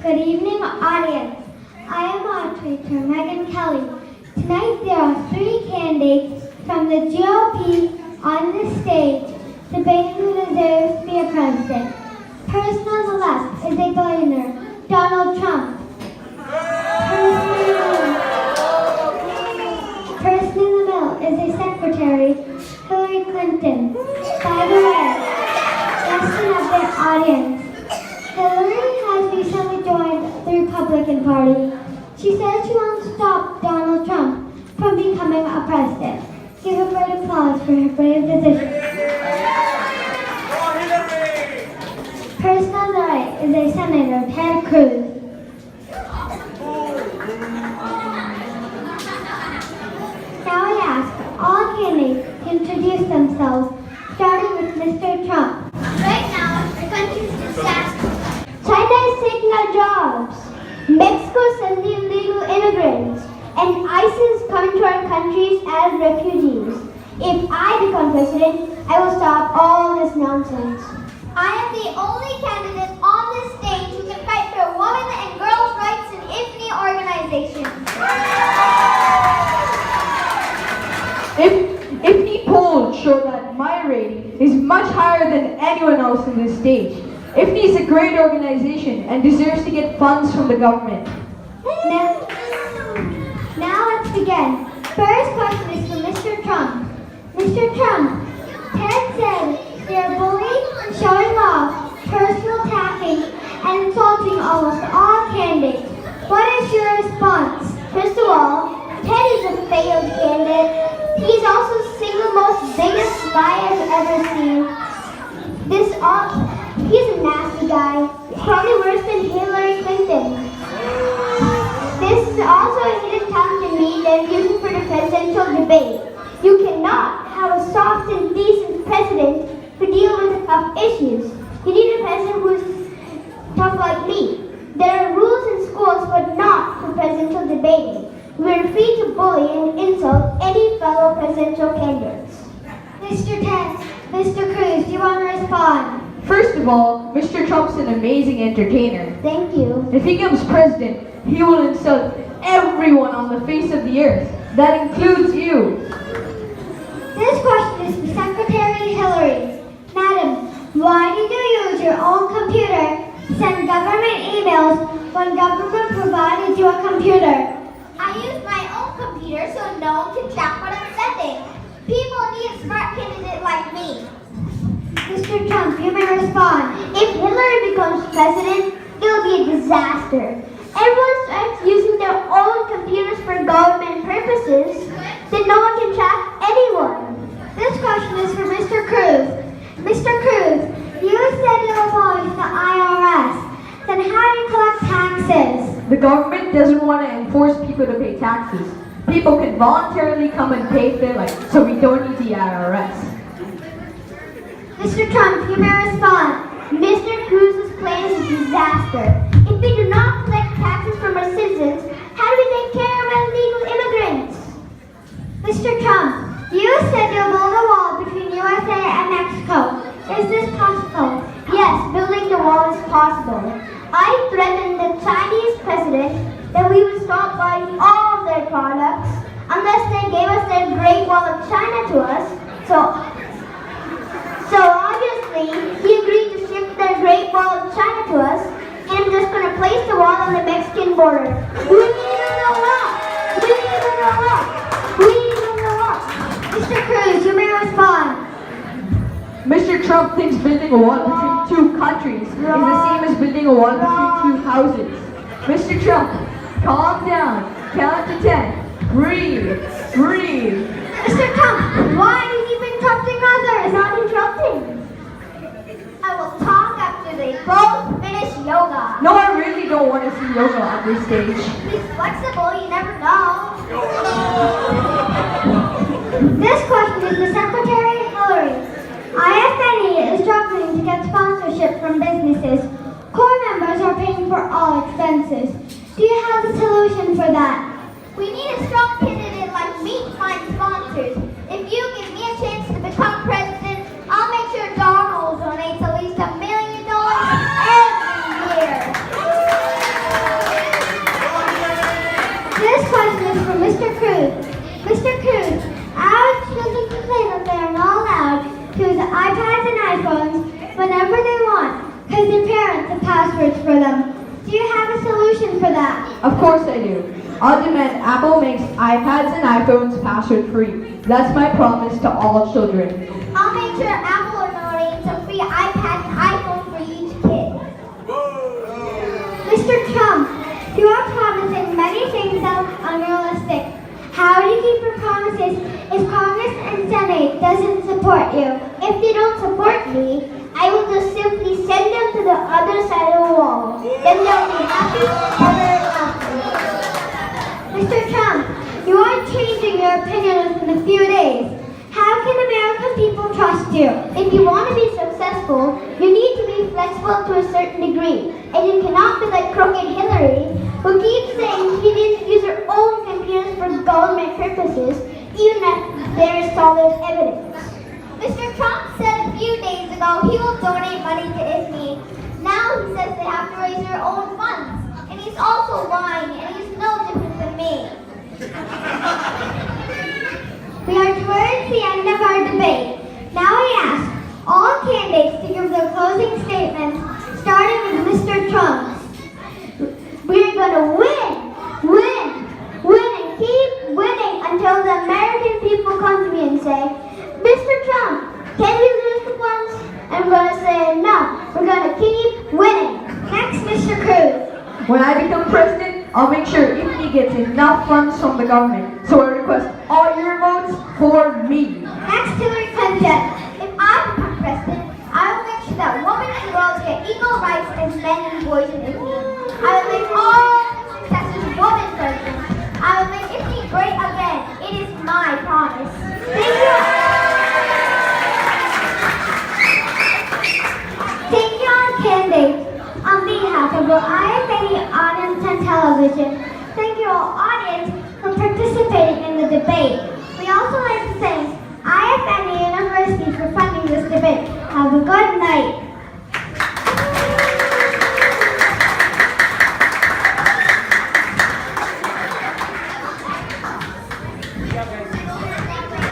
Good evening, audience. I am moderator Megan Kelly. Tonight there are three candidates from the GOP on the stage debating who deserves to be a president. Person on the left is a billionaire, Donald Trump. Person in the middle is a secretary, Hillary Clinton. By the way, question of the audience. Hillary has recently joined the Republican Party. She says she wants to stop Donald Trump from becoming a president. Give a great applause for her brave decision. Person on the right is a Senator, Ted Cruz. Now I ask all candidates to introduce themselves, starting with Mr. Trump. Right now, the country's disaster. China is taking our jobs. Mexico sends illegal immigrants. And ISIS come to our countries as refugees. If I become president, I will stop all this nonsense. I am the only candidate on this stage who can fight for women and girls' rights in IFNI organizations. IFNI polls show that my rating is much higher than anyone else in this stage. IFNI is a great organization and deserves to get funds from the government. Now let's begin. First question is for Mr. Trump. Mr. Trump, Ted said they're bullying, showing off, personal attacking, and insulting almost all candidates. What is your response? First of all, Ted is a failed candidate. He's also the single most biggest spy I've ever seen. He's a nasty guy. Probably worse than Hillary Clinton. This is also a hidden talent in me that I'm using for the presidential debate. You cannot have a soft and decent president who deals with tough issues. You need a president who's tough like me. There are rules in schools, but not for presidential debating. We are free to bully and insult any fellow presidential candidates. Mr. Cruz, do you want to respond? First of all, Mr. Trump's an amazing entertainer. Thank you. If he becomes president, he will insult everyone on the face of the earth. That includes you. This question is for Secretary Hillary. Madam, why did you use your own computer to send government emails when government provided you a computer? I use my own computer so no one can track what I'm sending. People need a smart candidate like me. Mr. Trump, you may respond. If Hillary becomes president, it'll be a disaster. Everyone starts using their own computers for government purposes, then no one can track anyone. This question is for Mr. Cruz. Mr. Cruz, you said you abolished the IRS. Then how do you collect taxes? The government doesn't want to enforce people to pay taxes. People can voluntarily come and pay if they like, so we don't need the IRS. Mr. Trump, you may respond. Mr. Cruz's plan is a disaster. If we do not collect taxes from our citizens, how do we take care of illegal immigrants? Mr. Trump, you said you'll build a wall between USA and Mexico. Is this possible? Yes, building the wall is possible. I threatened the Chinese president that we would stop buying all of their products unless they gave us their Great Wall of China to us. So obviously, he agreed to ship their Great Wall of China to us, and I'm just going to place the wall on the Mexican border. We need a wall! We need a wall! We need a wall! Mr. Cruz, you may respond. Mr. Trump thinks building a wall between two countries is the same as building a wall between two houses. Mr. Trump, calm down. Count to 10. Breathe. Breathe. Mr. Trump, why do you keep interrupting others? Not interrupting. I will talk after they both finish yoga. No, I really don't want to see yoga on this stage. He's flexible, you never know. This question is for Secretary Hillary. IFNE is struggling to get sponsorship from businesses. Core members are paying for all expenses. Do you have a solution for that? We need a strong candidate like me to find sponsors. If you give me a chance to become president, I'll make sure Donald donates at least $1 million every year. for that. Of course I do. I'll demand Apple makes iPads and iPhones password free. That's my promise to all children. I'll make sure Apple will donate some free iPad and iPhone for each kid. Mr. Trump, you are promising many things that are unrealistic. How do you keep your promises if Congress and Senate doesn't support you? If they don't support me, I will just simply send them to the other side of the wall. Then they'll be happy ever after. Mr. Trump, you are changing your opinion within a few days. How can American people trust you? If you want to be successful, you need to be flexible to a certain degree. And you cannot be like crooked Hillary, who keeps saying she didn't use her own computers for government purposes, even if there is solid evidence. Mr. Trump said a few days ago he will donate money to ISME. Now he says they have to raise their own funds. And he's also lying, and he's no different than me. We are towards the end of our debate. Now I ask all candidates to give their closing statements, starting with Mr. Trump. We're gonna win, and keep winning until the American people come to me and say, Mr. Trump, can we lose the funds? And I'm gonna say, no, we're gonna keep winning. Next, Mr. Cruz. When I become president, I'll make sure IFNI gets enough funds from the government. So I request all your votes for me. Next, Hillary Clinton. If I become president, I will make sure that women and girls get equal rights as men and boys in Italy. I will make all successive women presidents. I will make Italy great again. It is my promise. Thank you. Thank you all candidates. On behalf of the IFNI audience and television, thank you all audience for participating in the debate.